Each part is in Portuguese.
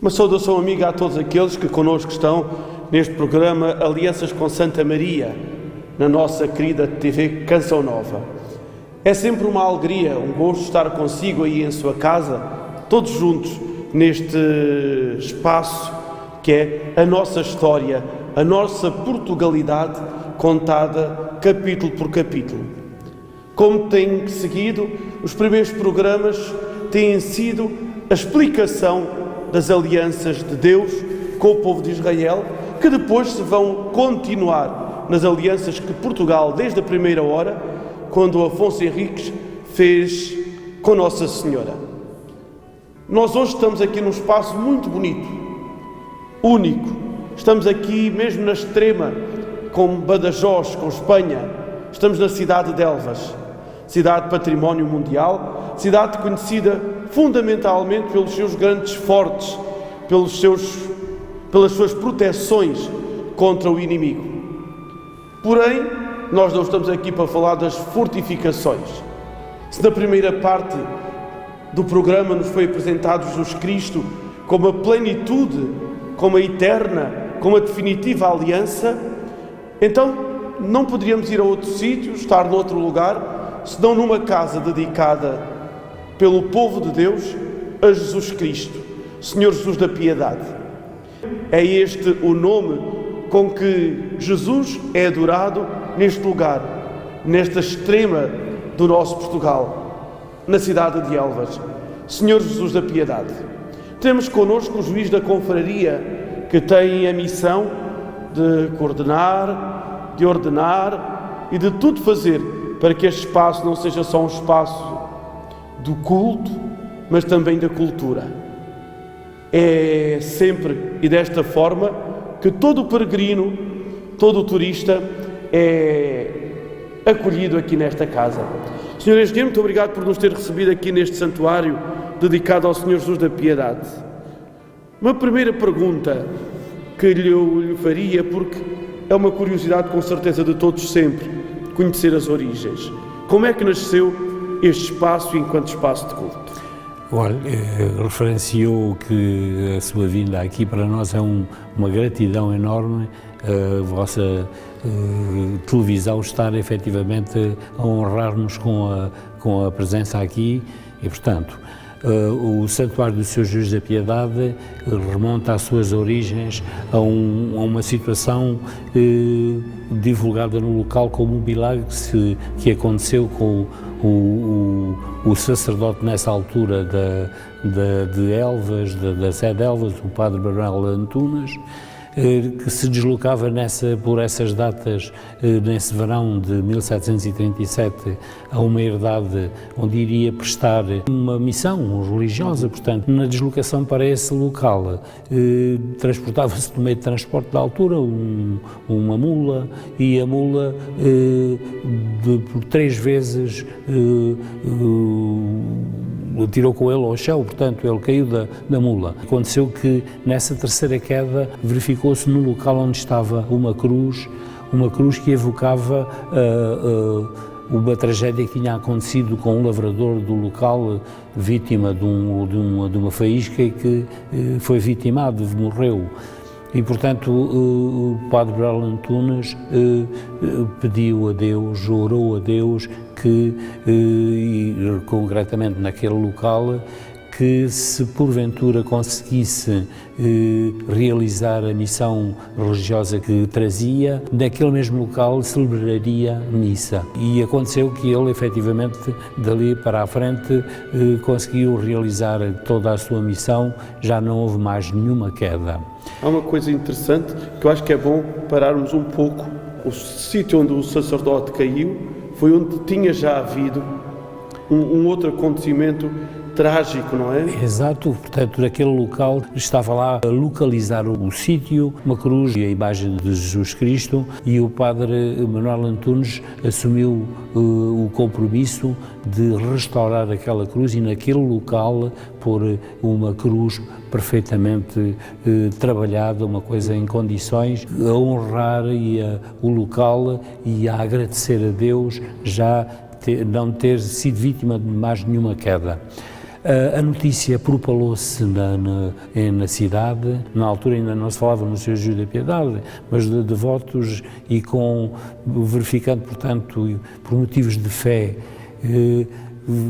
Uma saudação amiga a todos aqueles que connosco estão neste programa Alianças com Santa Maria, na nossa querida TV Canção Nova. É sempre uma alegria, um gosto estar consigo aí em sua casa, todos juntos neste espaço que é a nossa história, a nossa Portugalidade contada capítulo por capítulo. Como tem seguido, os primeiros programas têm sido a explicação das alianças de Deus com o povo de Israel, que depois se vão continuar nas alianças que Portugal, desde a primeira hora, quando Afonso Henriques fez com Nossa Senhora. Nós hoje estamos aqui num espaço muito bonito, único. Estamos aqui mesmo na extrema, com Badajoz, com Espanha. Estamos na cidade de Elvas, cidade património mundial, cidade conhecida fundamentalmente pelos seus grandes fortes, pelas suas proteções contra o inimigo. Porém, nós não estamos aqui para falar das fortificações. Se na primeira parte do programa nos foi apresentado Jesus Cristo como a plenitude, como a eterna, como a definitiva aliança, então não poderíamos ir a outro sítio, estar noutro lugar, senão numa casa dedicada pelo povo de Deus a Jesus Cristo, Senhor Jesus da Piedade. É este o nome com que Jesus é adorado neste lugar, nesta extrema do nosso Portugal, na cidade de Elvas, Senhor Jesus da Piedade. Temos connosco o juiz da confraria, que tem a missão de coordenar, de ordenar e de tudo fazer para que este espaço não seja só um espaço do culto, mas também da cultura. É sempre e desta forma que todo o peregrino, todo o turista é acolhido aqui nesta casa. Senhor Engenheiro, muito obrigado por nos ter recebido aqui neste santuário dedicado ao Senhor Jesus da Piedade. Uma primeira pergunta que lhe faria, porque é uma curiosidade com certeza de todos sempre, conhecer as origens. Como é que nasceu este espaço enquanto espaço de culto? Olha, referenciou que a sua vinda aqui para nós é uma gratidão enorme, a vossa televisão estar efetivamente a honrar-nos com a presença aqui e, portanto, o Santuário do Seu Jesus da Piedade remonta às suas origens a uma situação divulgada no local como um milagre que aconteceu com o sacerdote nessa altura de Elvas, da sede de Elvas, o padre Manuel Antunes, que se deslocava por essas datas, nesse verão de 1737, a uma herdade onde iria prestar uma missão religiosa. Portanto, na deslocação para esse local, transportava-se no meio de transporte da altura uma mula, e a mula, por 3 vezes, tirou com ele ao chão, portanto ele caiu da mula. Aconteceu que nessa terceira queda verificou-se no local onde estava uma cruz que evocava uma tragédia que tinha acontecido com um lavrador do local, vítima de uma faísca, e que foi vitimado, morreu. E, portanto, o padre Manuel Antunes pediu a Deus, orou a Deus que, concretamente naquele local, que se porventura conseguisse realizar a missão religiosa que trazia, naquele mesmo local celebraria missa. E aconteceu que ele, efetivamente, dali para a frente, conseguiu realizar toda a sua missão, já não houve mais nenhuma queda. Há uma coisa interessante que eu acho que é bom pararmos um pouco. O sítio onde o sacerdote caiu foi onde tinha já havido um outro acontecimento trágico, não é? Exato, portanto, naquele local estava lá a localizar o sítio, uma cruz e a imagem de Jesus Cristo, e o padre Manuel Antunes assumiu o compromisso de restaurar aquela cruz e naquele local pôr uma cruz perfeitamente trabalhada, uma coisa em condições, a honrar o local e a agradecer a Deus já não ter sido vítima de mais nenhuma queda. A notícia propalou-se na cidade, na altura ainda não se falava no Senhor Jesus da Piedade, mas de devotos e verificando, portanto, por motivos de fé,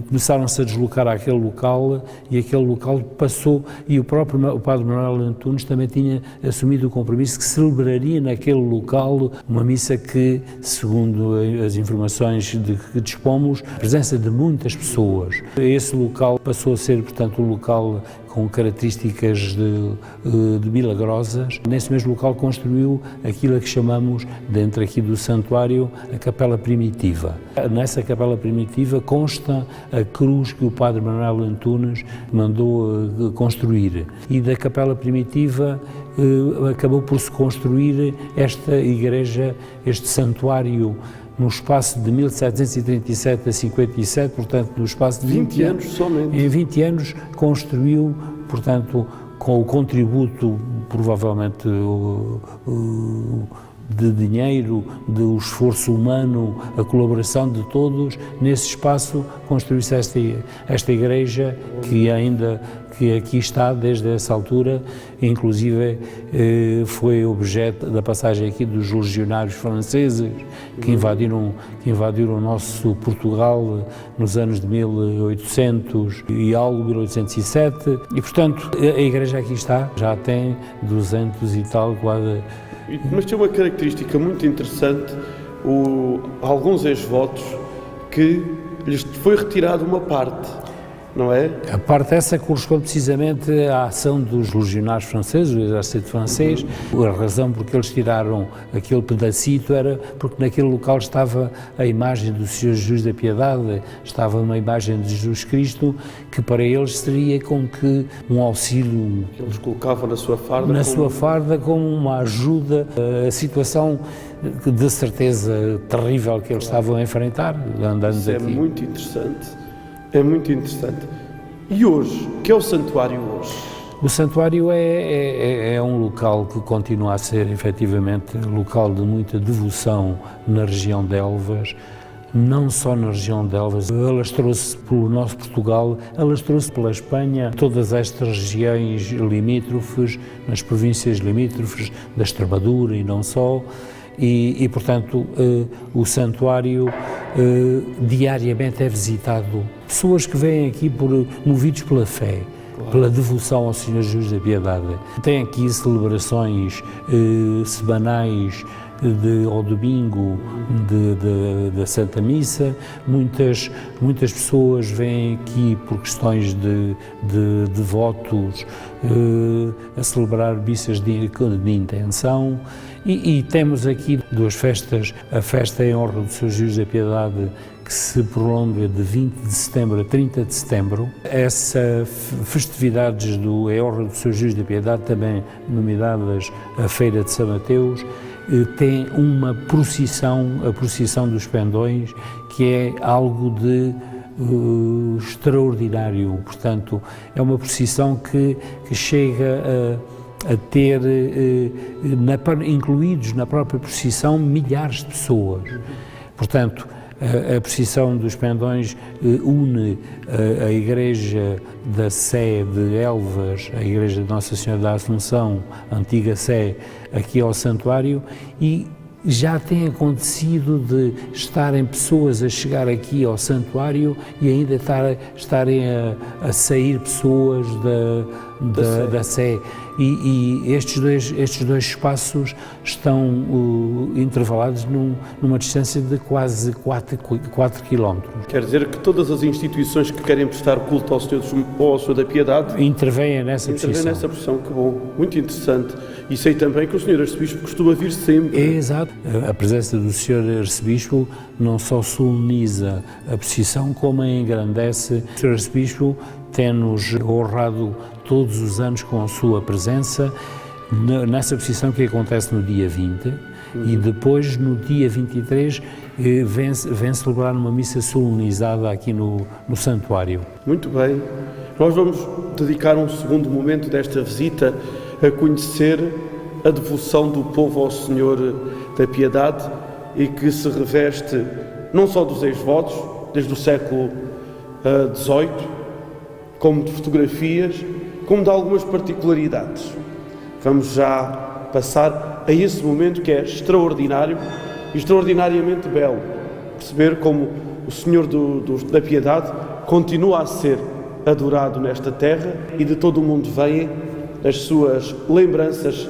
começaram-se a deslocar àquele local e aquele local passou, e o Padre Manuel Antunes também tinha assumido o compromisso que celebraria naquele local uma missa que, segundo as informações de que dispomos, a presença de muitas pessoas. Esse local passou a ser, portanto, um local com características de milagrosas. Nesse mesmo local construiu aquilo a que chamamos, dentro aqui do santuário, a capela primitiva. Nessa capela primitiva consta a cruz que o Padre Manuel Antunes mandou construir. E da capela primitiva acabou por se construir esta igreja, este santuário, no espaço de 1737 a 57, portanto, no espaço de 20 anos somente. Em 20 anos construiu, portanto, com o contributo, provavelmente, de dinheiro, do esforço humano, a colaboração de todos, nesse espaço construiu-se esta igreja que aqui está desde essa altura, inclusive foi objeto da passagem aqui dos legionários franceses que invadiram o nosso Portugal nos anos de 1800 e algo, 1807, e portanto a igreja aqui está, já tem 200 e tal, quase. Mas tem uma característica muito interessante, alguns ex-votos, que lhes foi retirada uma parte, não é? A parte essa corresponde precisamente à ação dos legionários franceses, do exército francês. A razão por que eles tiraram aquele pedacito era porque naquele local estava a imagem do Senhor Jesus da Piedade, estava uma imagem de Jesus Cristo, que para eles seria como que um auxílio. Que eles colocavam na sua farda. Na sua farda, como uma ajuda. A situação de certeza terrível que eles estavam a enfrentar, andando Isso aqui. É muito interessante. É muito interessante. E hoje, o que é o santuário hoje? O santuário é um local que continua a ser, efetivamente, local de muita devoção na região de Elvas, não só na região de Elvas, alastrou-se pelo nosso Portugal, alastrou-se pela Espanha, todas estas regiões limítrofes, nas províncias limítrofes da Extremadura e não só. E portanto, o diariamente é visitado. Pessoas que vêm aqui movidos pela fé, pela devoção ao Senhor Jesus da Piedade. Tem aqui celebrações semanais ao domingo da Santa Missa. Muitas pessoas vêm aqui por questões de votos a celebrar missas de intenção. E temos aqui duas festas, a festa em honra do Senhor Jesus da Piedade, que se prolonga de 20 de setembro a 30 de setembro. Essa festividades em honra do Senhor Jesus da Piedade, também nomeadas a Feira de São Mateus, tem uma procissão, a procissão dos pendões, que é algo de extraordinário. Portanto, é uma procissão que chega a ter, incluídos na própria procissão, milhares de pessoas. Portanto, a procissão dos pendões une a Igreja da Sé de Elvas, a Igreja de Nossa Senhora da Assunção, a antiga Sé, aqui ao santuário, e já tem acontecido de estarem pessoas a chegar aqui ao santuário e ainda estarem a sair pessoas da Sé. E estes dois espaços estão intervalados numa distância de quase 4 quilómetros. Quer dizer que todas as instituições que querem prestar culto ao Senhor da Piedade intervêm nessa procissão. Que bom, muito interessante. E sei também que o Sr. Arcebispo costuma vir sempre. Exato. A presença do Sr. Arcebispo não só soleniza a procissão, como a engrandece. O Sr. Arcebispo tem-nos honrado todos os anos com a sua presença nessa procissão que acontece no dia 20 e depois no dia 23 vem celebrar uma missa solenizada aqui no santuário. Muito bem. Nós vamos dedicar um segundo momento desta visita a conhecer a devoção do povo ao Senhor da Piedade e que se reveste não só dos ex-votos, desde o século XVIII, como de fotografias, como de algumas particularidades. Vamos já passar a esse momento que é extraordinário e extraordinariamente belo. Perceber como o Senhor da Piedade continua a ser adorado nesta terra e de todo o mundo vêm as suas lembranças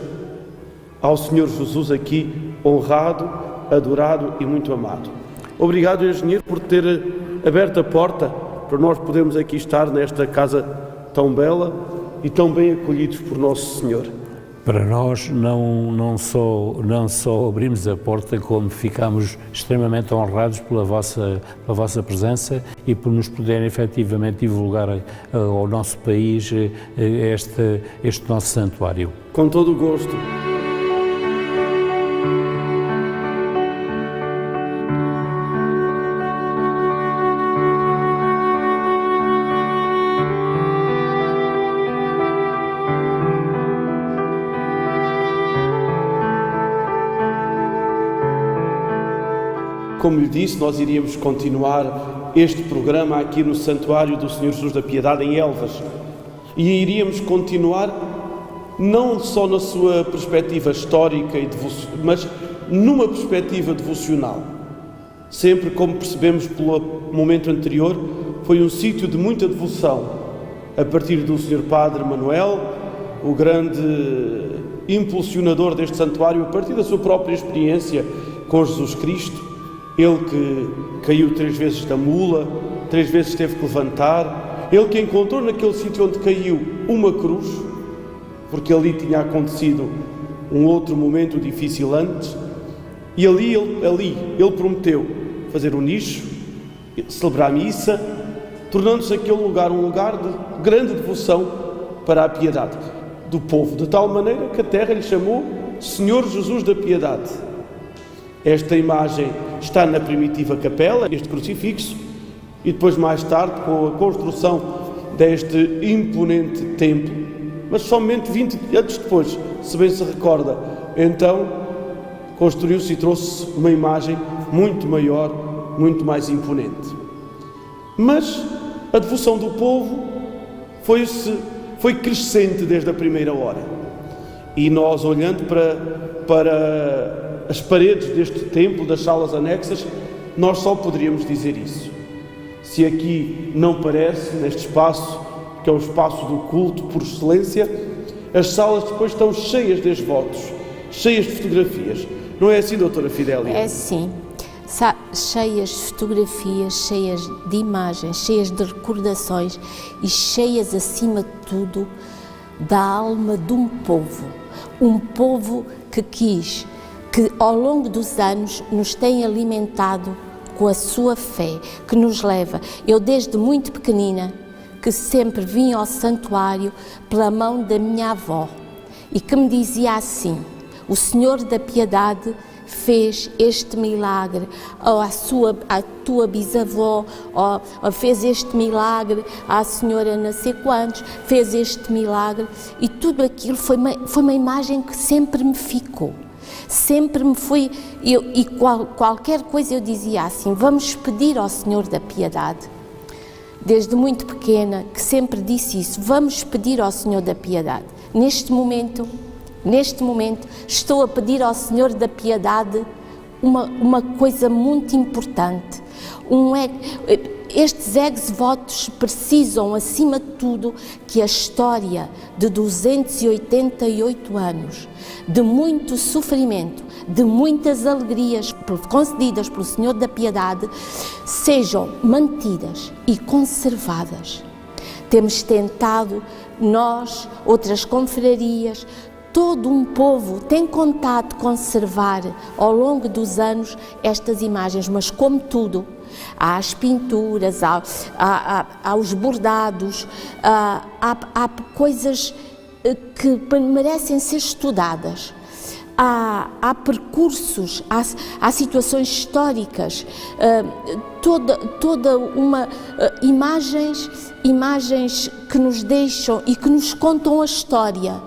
ao Senhor Jesus aqui honrado, adorado e muito amado. Obrigado, engenheiro, por ter aberto a porta para nós podermos aqui estar nesta casa tão bela e tão bem acolhidos por Nosso Senhor. Para nós não só abrimos a porta, como ficamos extremamente honrados pela vossa presença e por nos poderem efetivamente divulgar ao nosso país este nosso santuário. Com todo o gosto. Como lhe disse, nós iríamos continuar este programa aqui no Santuário do Senhor Jesus da Piedade, em Elvas. E iríamos continuar não só na sua perspectiva histórica, mas numa perspectiva devocional. Sempre, como percebemos pelo momento anterior, foi um sítio de muita devoção. A partir do Sr. Padre Manuel, o grande impulsionador deste santuário, a partir da sua própria experiência com Jesus Cristo, ele que caiu 3 vezes da mula, 3 vezes teve que levantar, ele que encontrou naquele sítio onde caiu uma cruz, porque ali tinha acontecido um outro momento difícil antes, e ali ele prometeu fazer um nicho, celebrar a missa, tornando-se aquele lugar um lugar de grande devoção para a piedade do povo, de tal maneira que a terra lhe chamou Senhor Jesus da Piedade. Esta imagem está na primitiva capela, este crucifixo, e depois mais tarde, com a construção deste imponente templo, mas somente 20 anos depois, se bem se recorda, então construiu-se e trouxe uma imagem muito maior, muito mais imponente. Mas a devoção do povo foi crescente desde a primeira hora. E nós, olhando para as paredes deste templo, das salas anexas, nós só poderíamos dizer isso. Se aqui não parece, neste espaço, que é o espaço do culto por excelência, as salas depois estão cheias de votos, cheias de fotografias. Não é assim, doutora Fidélia? É sim. Cheias de fotografias, cheias de imagens, cheias de recordações e cheias, acima de tudo, da alma de um povo que quis, que ao longo dos anos nos tem alimentado com a sua fé, que nos leva. Eu desde muito pequenina, que sempre vim ao santuário pela mão da minha avó e que me dizia assim: o Senhor da Piedade fez este milagre, ou a tua bisavó ou fez este milagre, a senhora não sei quantos, fez este milagre, e tudo aquilo foi uma imagem que sempre me ficou. Sempre me foi, qualquer coisa eu dizia assim: vamos pedir ao Senhor da Piedade. Desde muito pequena que sempre disse isso: vamos pedir ao Senhor da Piedade. Neste momento estou a pedir ao Senhor da Piedade uma coisa muito importante. Estes ex-votos precisam, acima de tudo, que a história de 288 anos, de muito sofrimento, de muitas alegrias concedidas pelo Senhor da Piedade, sejam mantidas e conservadas. Temos tentado, nós, outras confrarias, todo um povo tem contado conservar ao longo dos anos estas imagens, mas como tudo, há as pinturas, há os bordados, há coisas que merecem ser estudadas. Há percursos, há situações históricas, toda uma imagens que nos deixam e que nos contam a história,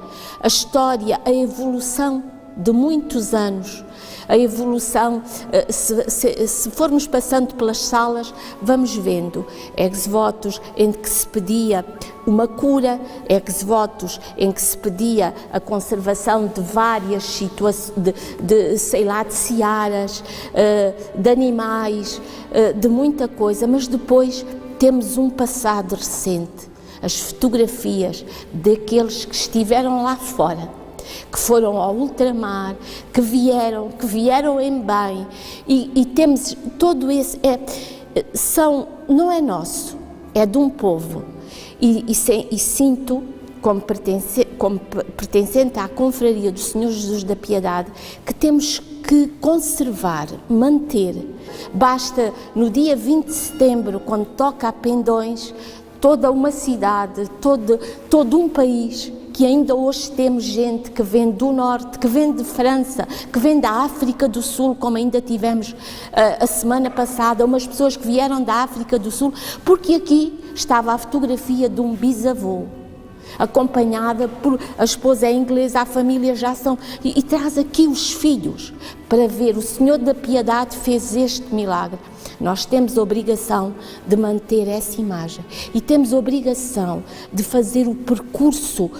a evolução de muitos anos, a evolução, se formos passando pelas salas, vamos vendo ex-votos em que se pedia uma cura, ex-votos em que se pedia a conservação de várias situações, de searas, de animais, de muita coisa, mas depois temos um passado recente, as fotografias daqueles que estiveram lá fora, que foram ao ultramar, que vieram em bem, e temos todo esse, não é nosso, é de um povo, e sinto, como pertencente à Confraria do Senhor Jesus da Piedade, que temos que conservar, manter. Basta, no dia 20 de setembro, quando toca a Pendões, toda uma cidade, todo um país, que ainda hoje temos gente que vem do Norte, que vem de França, que vem da África do Sul, como ainda tivemos a semana passada, umas pessoas que vieram da África do Sul, porque aqui estava a fotografia de um bisavô, acompanhada por a esposa é inglesa, a família já são, e traz aqui os filhos para ver. O Senhor da Piedade fez este milagre. Nós temos a obrigação de manter essa imagem e temos a obrigação de fazer o percurso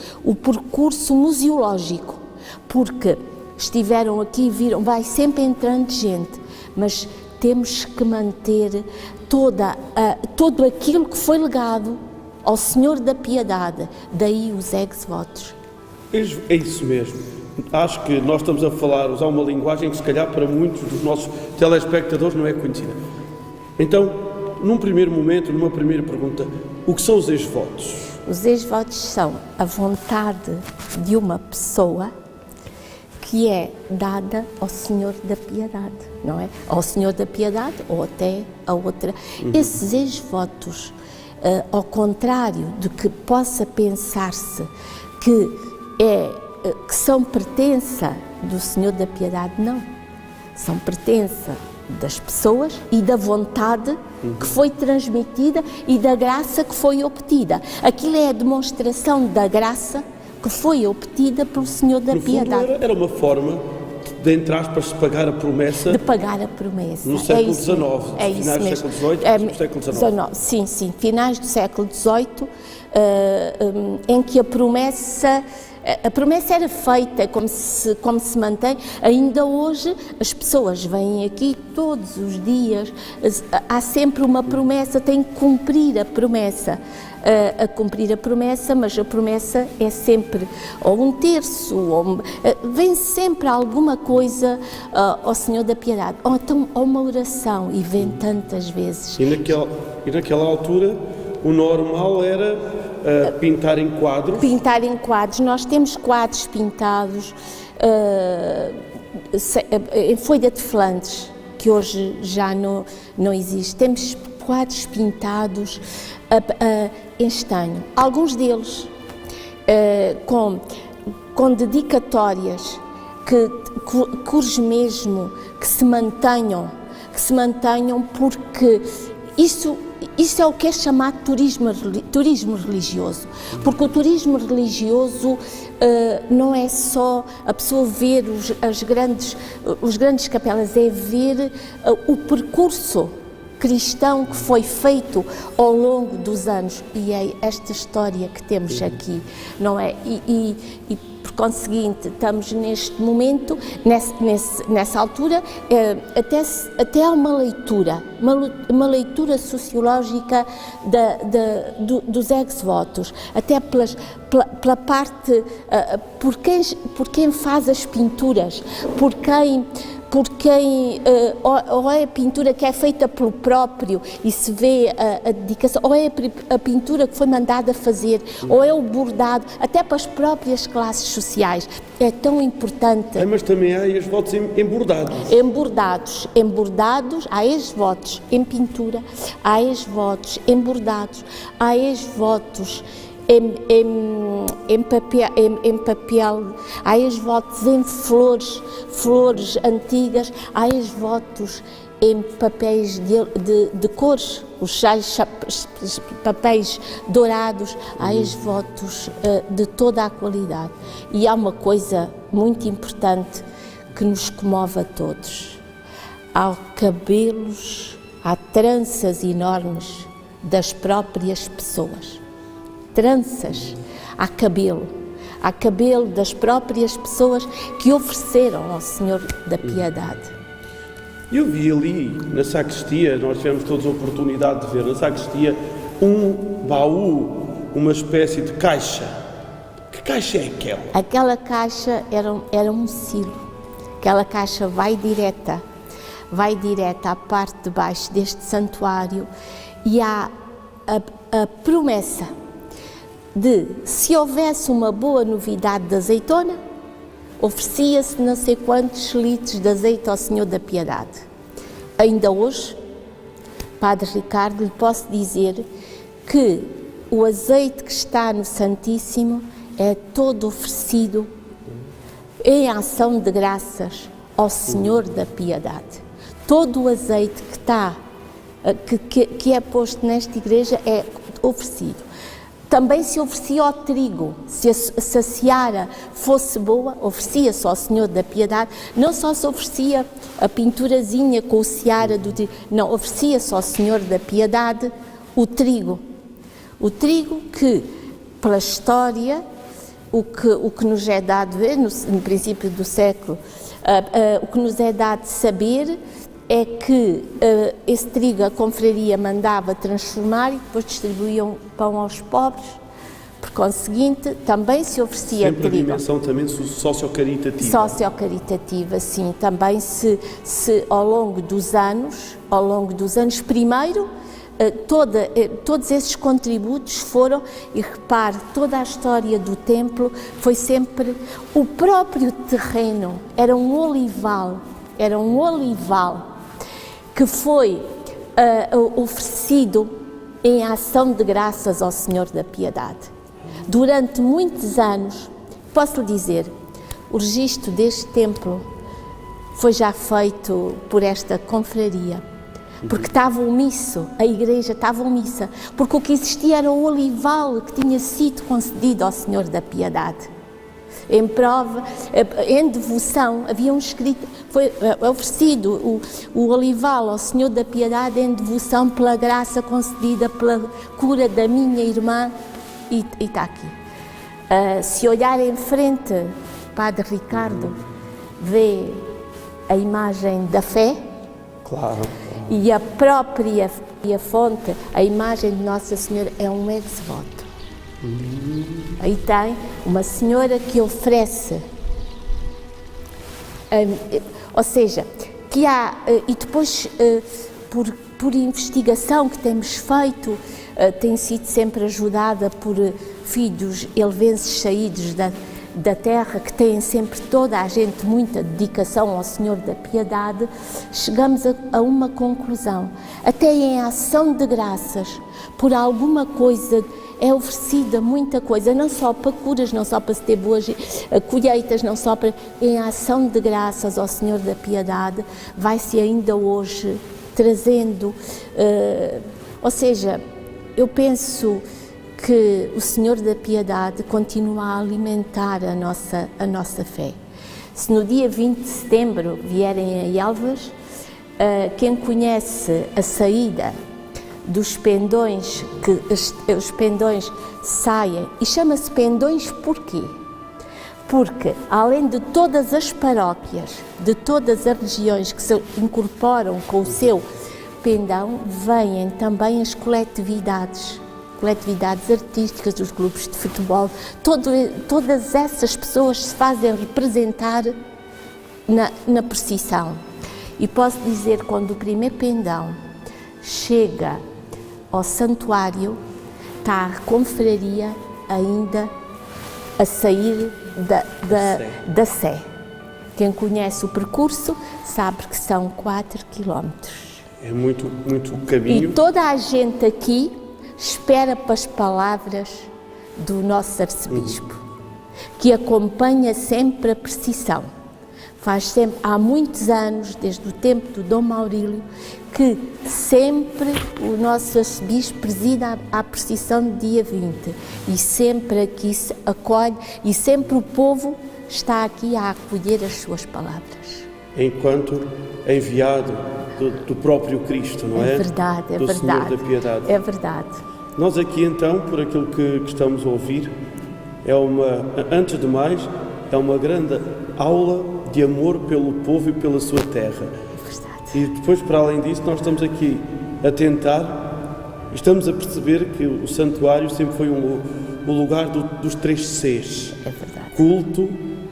museológico, porque estiveram aqui, viram, vai sempre entrando gente, mas temos que manter todo aquilo que foi legado ao Senhor da Piedade, daí os ex-votos. É isso mesmo. Acho que nós estamos a usar uma linguagem que se calhar para muitos dos nossos telespectadores não é conhecida. Então, num primeiro momento, numa primeira pergunta, o que são os ex-votos? Os ex-votos são a vontade de uma pessoa que é dada ao Senhor da Piedade, não é? Ao Senhor da Piedade ou até a outra. Esses ex-votos, ao contrário de que possa pensar-se que são pertença do Senhor da Piedade, não. São pertença das pessoas e da vontade que foi transmitida e da graça que foi obtida. Aquilo é a demonstração da graça que foi obtida pelo Senhor da Piedade. Era uma forma de, entre aspas, pagar a promessa. De pagar a promessa. No século XIX, finais do século XVIII, século XIX. Sim, finais do século XVIII, em que a promessa era feita, como se mantém. Ainda hoje as pessoas vêm aqui todos os dias, há sempre uma promessa, têm que cumprir a promessa. Mas a promessa é sempre ou um terço, vem sempre alguma coisa ao Senhor da Piedade, ou então uma oração, e vem tantas vezes. E naquela altura o normal era pintar em quadros? Pintar em quadros. Nós temos quadros pintados em folha de Flandres, que hoje já não existe. Temos quadros pintados em estanho. Alguns deles com dedicatórias, cores mesmo, que se mantenham, porque isso é o que é chamado turismo religioso, porque o turismo religioso não é só a pessoa ver os grandes capelas, é ver o percurso cristão que foi feito ao longo dos anos, e é esta história que temos aqui, não é? E por conseguinte, estamos neste momento, nessa altura, até há uma leitura sociológica dos ex-votos, até pela parte, por quem faz as pinturas, por quem ou é a pintura que é feita pelo próprio e se vê a dedicação, ou é a pintura que foi mandada fazer, ou é o bordado, até para as próprias classes sociais. É tão importante. Mas também há ex-votos embordados. Embordados, há ex-votos em pintura, há ex-votos embordados, há ex-votos em papel, há ex-votos em flores antigas, há ex-votos em papéis de cores, os papéis dourados, há ex-votos de toda a qualidade. E há uma coisa muito importante que nos comove a todos. Há cabelos, há tranças enormes das próprias pessoas. Tranças, há cabelo das próprias pessoas que ofereceram ao Senhor da Piedade. Eu vi ali na sacristia, nós tivemos todos a oportunidade de ver na sacristia um baú, uma espécie de caixa. Que caixa é aquela? Aquela caixa era um silo. Aquela caixa vai direta à parte de baixo deste santuário e há a promessa de, se houvesse uma boa novidade de azeitona, oferecia-se não sei quantos litros de azeite ao Senhor da Piedade. Ainda hoje, Padre Ricardo, lhe posso dizer que o azeite que está no Santíssimo é todo oferecido em ação de graças ao Senhor da Piedade. Todo o azeite que é posto nesta igreja é oferecido. Também se oferecia ao trigo, se a seara fosse boa, oferecia-se ao Senhor da Piedade, não só se oferecia a pinturazinha com o seara do trigo, não, oferecia-se ao Senhor da Piedade o trigo. O trigo que, pela história, o que nos é dado ver, no princípio do século, o que nos é dado saber é que esse trigo a confraria mandava transformar e depois distribuíam pão aos pobres. Por conseguinte, também se oferecia sempre trigo. a dimensão também sociocaritativa. Sociocaritativa, sim. Também se ao longo dos anos, primeiro, todos esses contributos foram, e repare, toda a história do templo foi sempre o próprio terreno, era um olival que foi oferecido em ação de graças ao Senhor da Piedade. Durante muitos anos, posso lhe dizer, o registro deste templo foi já feito por esta confraria, porque estava omisso, a igreja estava omissa, porque o que existia era o olival que tinha sido concedido ao Senhor da Piedade. Em prova, em devoção, havia um escrito, foi oferecido o olival ao Senhor da Piedade em devoção pela graça concedida pela cura da minha irmã, e está aqui. Se olhar em frente, Padre Ricardo vê a imagem da fé, Claro. e a própria fonte, a imagem de Nossa Senhora é um ex-voto. Aí tem uma senhora que oferece, ou seja, que há, e depois por investigação que temos feito, tem sido sempre ajudada por filhos elvenses saídos da terra, que têm sempre toda a gente muita dedicação ao Senhor da Piedade, chegamos a uma conclusão. Até em ação de graças, por alguma coisa, é oferecida muita coisa, não só para curas, não só para se ter boas colheitas, não só para... Em ação de graças ao Senhor da Piedade, vai-se ainda hoje trazendo... ou seja, eu penso que o Senhor da Piedade continua a alimentar a nossa fé. Se no dia 20 de setembro vierem a Elvas, quem conhece a saída dos pendões, que os pendões saem, e chama-se pendões porquê? Porque, além de todas as paróquias, de todas as regiões que se incorporam com o seu pendão, vêm também as coletividades artísticas, dos clubes de futebol, todas essas pessoas se fazem representar na procissão. E posso dizer, quando o primeiro pendão chega ao santuário, está a confraria ainda a sair da Sé. Quem conhece o percurso sabe que são 4 quilómetros. É muito caminho. E toda a gente aqui espera para as palavras do nosso arcebispo, que acompanha sempre a procissão. Há muitos anos, desde o tempo do Dom Maurílio, que sempre o nosso arcebispo presida a procissão de dia 20 e sempre aqui se acolhe e sempre o povo está aqui a acolher as suas palavras. Enquanto enviado do próprio Cristo, não é? É verdade, é do verdade. Senhor da Piedade. É verdade. Nós aqui então, por aquilo que estamos a ouvir, antes de mais, é uma grande aula de amor pelo povo e pela sua terra. É verdade. E depois, para além disso, nós estamos aqui a tentar, estamos a perceber que o santuário sempre foi o lugar dos 3 Cs. É verdade. Culto,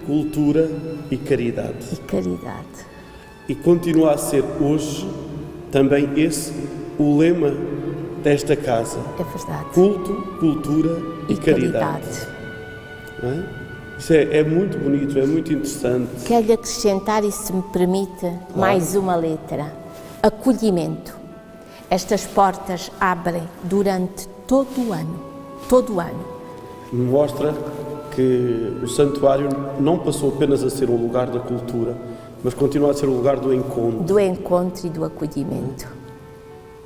cultura e caridade. E caridade. E continua a ser hoje também esse o lema desta casa. É verdade. Culto, cultura e caridade. Não é? Isso é muito bonito, é muito interessante. Quero acrescentar, e se me permite, mais uma letra. Acolhimento. Estas portas abrem durante todo o ano. Todo o ano. Mostra que o santuário não passou apenas a ser um lugar da cultura, mas continua a ser um lugar do encontro. Do encontro e do acolhimento.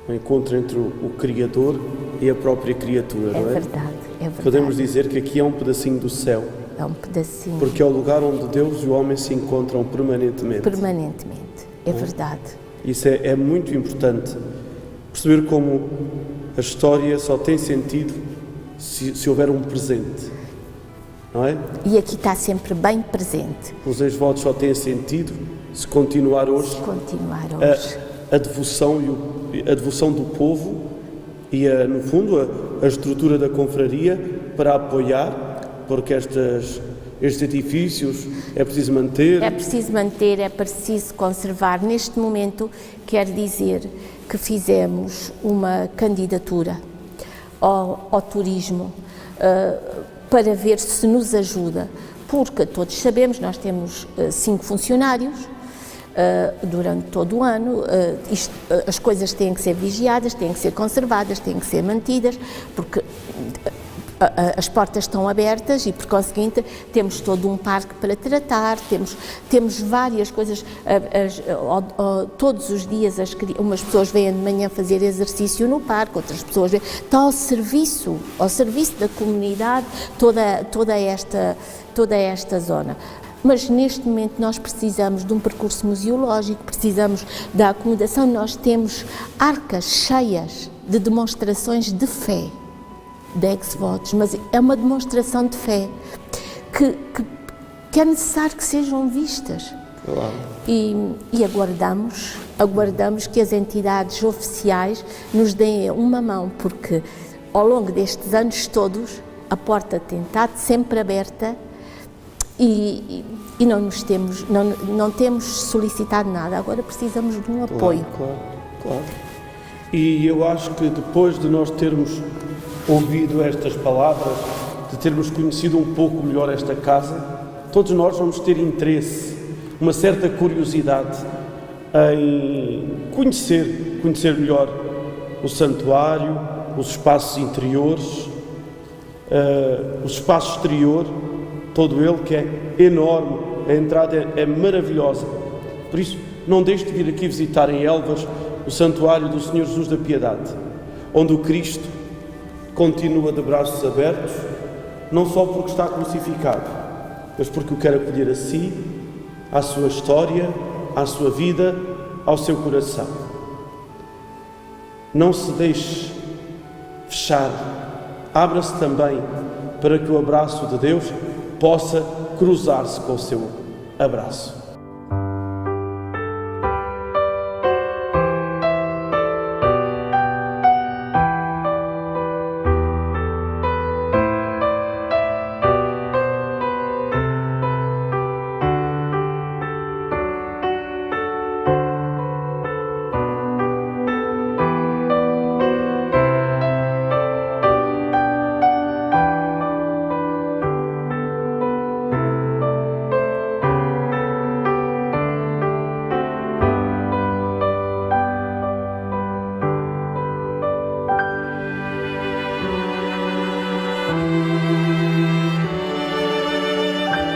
O encontro entre o Criador e a própria criatura, não é? Verdade, é verdade. Podemos dizer que aqui é um pedacinho do céu. É um pedacinho. Porque é o lugar onde Deus e o homem se encontram permanentemente. Permanentemente, é verdade. Isso é muito importante. Perceber como a história só tem sentido se houver um presente, não é? E aqui está sempre bem presente. Os ex-votos só têm sentido se continuar hoje, Continuar hoje. a devoção do povo e, no fundo, a estrutura da confraria para apoiar, porque estes edifícios é preciso manter. É preciso manter, é preciso conservar. Neste momento, quero dizer que fizemos uma candidatura ao turismo para ver se nos ajuda, porque todos sabemos, nós temos 5 funcionários durante todo o ano, as coisas têm que ser vigiadas, têm que ser conservadas, têm que ser mantidas, porque as portas estão abertas e, por conseguinte, temos todo um parque para tratar, temos várias coisas, todos os dias umas pessoas vêm de manhã fazer exercício no parque, outras pessoas vêm, está ao serviço da comunidade toda esta zona. Mas neste momento nós precisamos de um percurso museológico, precisamos da acomodação, nós temos arcas cheias de demonstrações de fé, de ex-votos, mas é uma demonstração de fé que é necessário que sejam vistas. Claro. E aguardamos que as entidades oficiais nos deem uma mão, porque ao longo destes anos todos a porta tem estado sempre aberta e não temos solicitado nada, agora precisamos de um apoio. Claro. E eu acho que depois de nós termos ouvido estas palavras, de termos conhecido um pouco melhor esta casa, todos nós vamos ter interesse, uma certa curiosidade em conhecer melhor o santuário, os espaços interiores, o espaço exterior, todo ele que é enorme, a entrada é maravilhosa. Por isso, não deixe de vir aqui visitar em Elvas o santuário do Senhor Jesus da Piedade, onde o Cristo continua de braços abertos, não só porque está crucificado, mas porque o quer acolher a si, à sua história, à sua vida, ao seu coração. Não se deixe fechar, abra-se também para que o abraço de Deus possa cruzar-se com o seu abraço.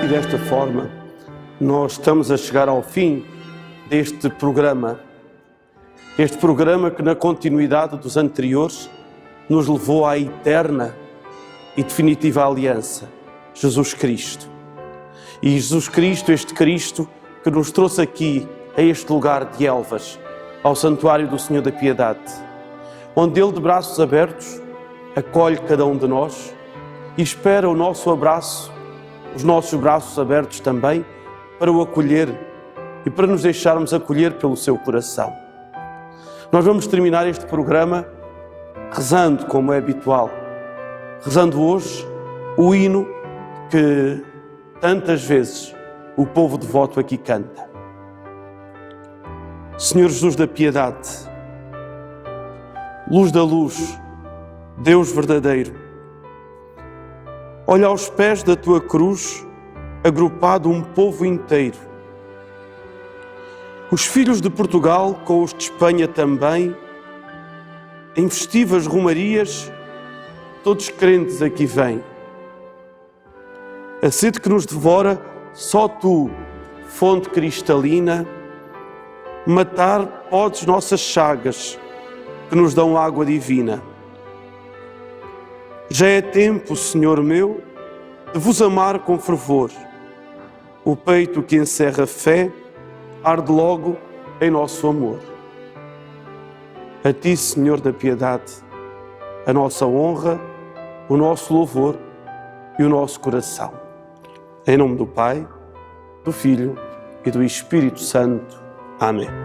E desta forma, nós estamos a chegar ao fim deste programa. Este programa que, na continuidade dos anteriores, nos levou à eterna e definitiva aliança, Jesus Cristo. E Jesus Cristo, este Cristo que nos trouxe aqui, a este lugar de Elvas, ao Santuário do Senhor da Piedade, onde Ele, de braços abertos, acolhe cada um de nós e espera o nosso abraço, os nossos braços abertos também, para o acolher e para nos deixarmos acolher pelo seu coração. Nós vamos terminar este programa rezando, como é habitual, rezando hoje o hino que tantas vezes o povo devoto aqui canta. Senhor Jesus da Piedade, luz da luz, Deus verdadeiro, olha aos pés da tua cruz, agrupado um povo inteiro. Os filhos de Portugal, com os de Espanha também, em festivas romarias, todos crentes aqui vêm. A sede que nos devora, só tu, fonte cristalina, matar podes nossas chagas, que nos dão água divina. Já é tempo, Senhor meu, de vos amar com fervor. O peito que encerra fé, arde logo em nosso amor. A ti, Senhor da Piedade, a nossa honra, o nosso louvor e o nosso coração. Em nome do Pai, do Filho e do Espírito Santo. Amém.